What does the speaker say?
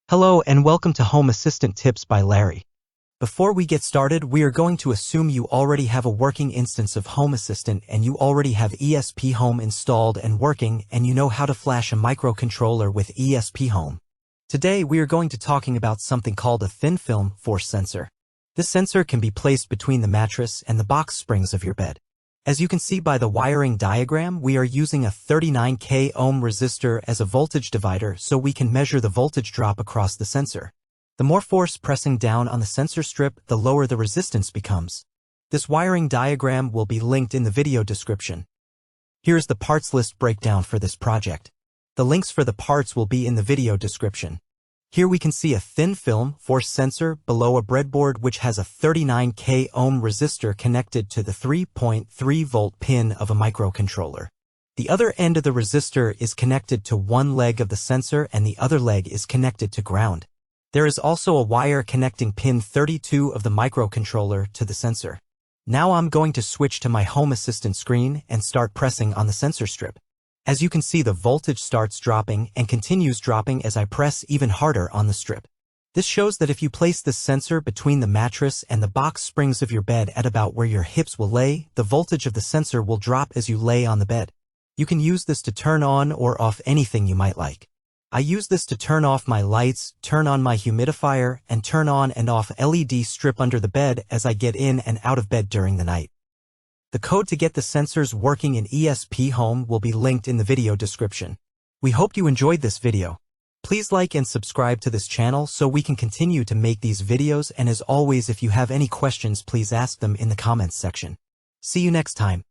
Hello and welcome to Home Assistant Tips by Larry. Before we get started, we are going to assume you already have a working instance of Home Assistant and you already have ESPHome installed and working and you know how to flash a microcontroller with ESPHome. Today we are going to talking about something called a thin film force sensor. This sensor can be placed between the mattress and the box springs of your bed. As you can see by the wiring diagram, we are using a 39K ohm resistor as a voltage divider so we can measure the voltage drop across the sensor. The more force pressing down on the sensor strip, the lower the resistance becomes. This wiring diagram will be linked in the video description. Here's the parts list breakdown for this project. The links for the parts will be in the video description. Here we can see a thin film force sensor below a breadboard which has a 39K ohm resistor connected to the 3.3 volt pin of a microcontroller. The other end of the resistor is connected to one leg of the sensor and the other leg is connected to ground. There is also a wire connecting pin 32 of the microcontroller to the sensor. Now I'm going to switch to my Home Assistant screen and start pressing on the sensor strip. As you can see, the voltage starts dropping and continues dropping as I press even harder on the strip. This shows that if you place this sensor between the mattress and the box springs of your bed at about where your hips will lay, the voltage of the sensor will drop as you lay on the bed. You can use this to turn on or off anything you might like. I use this to turn off my lights, turn on my humidifier, and turn on and off LED strip under the bed as I get in and out of bed during the night. The code to get the sensors working in ESPHome will be linked in the video description. We hope you enjoyed this video. Please like and subscribe to this channel so we can continue to make these videos, and as always, if you have any questions, please ask them in the comments section. See you next time.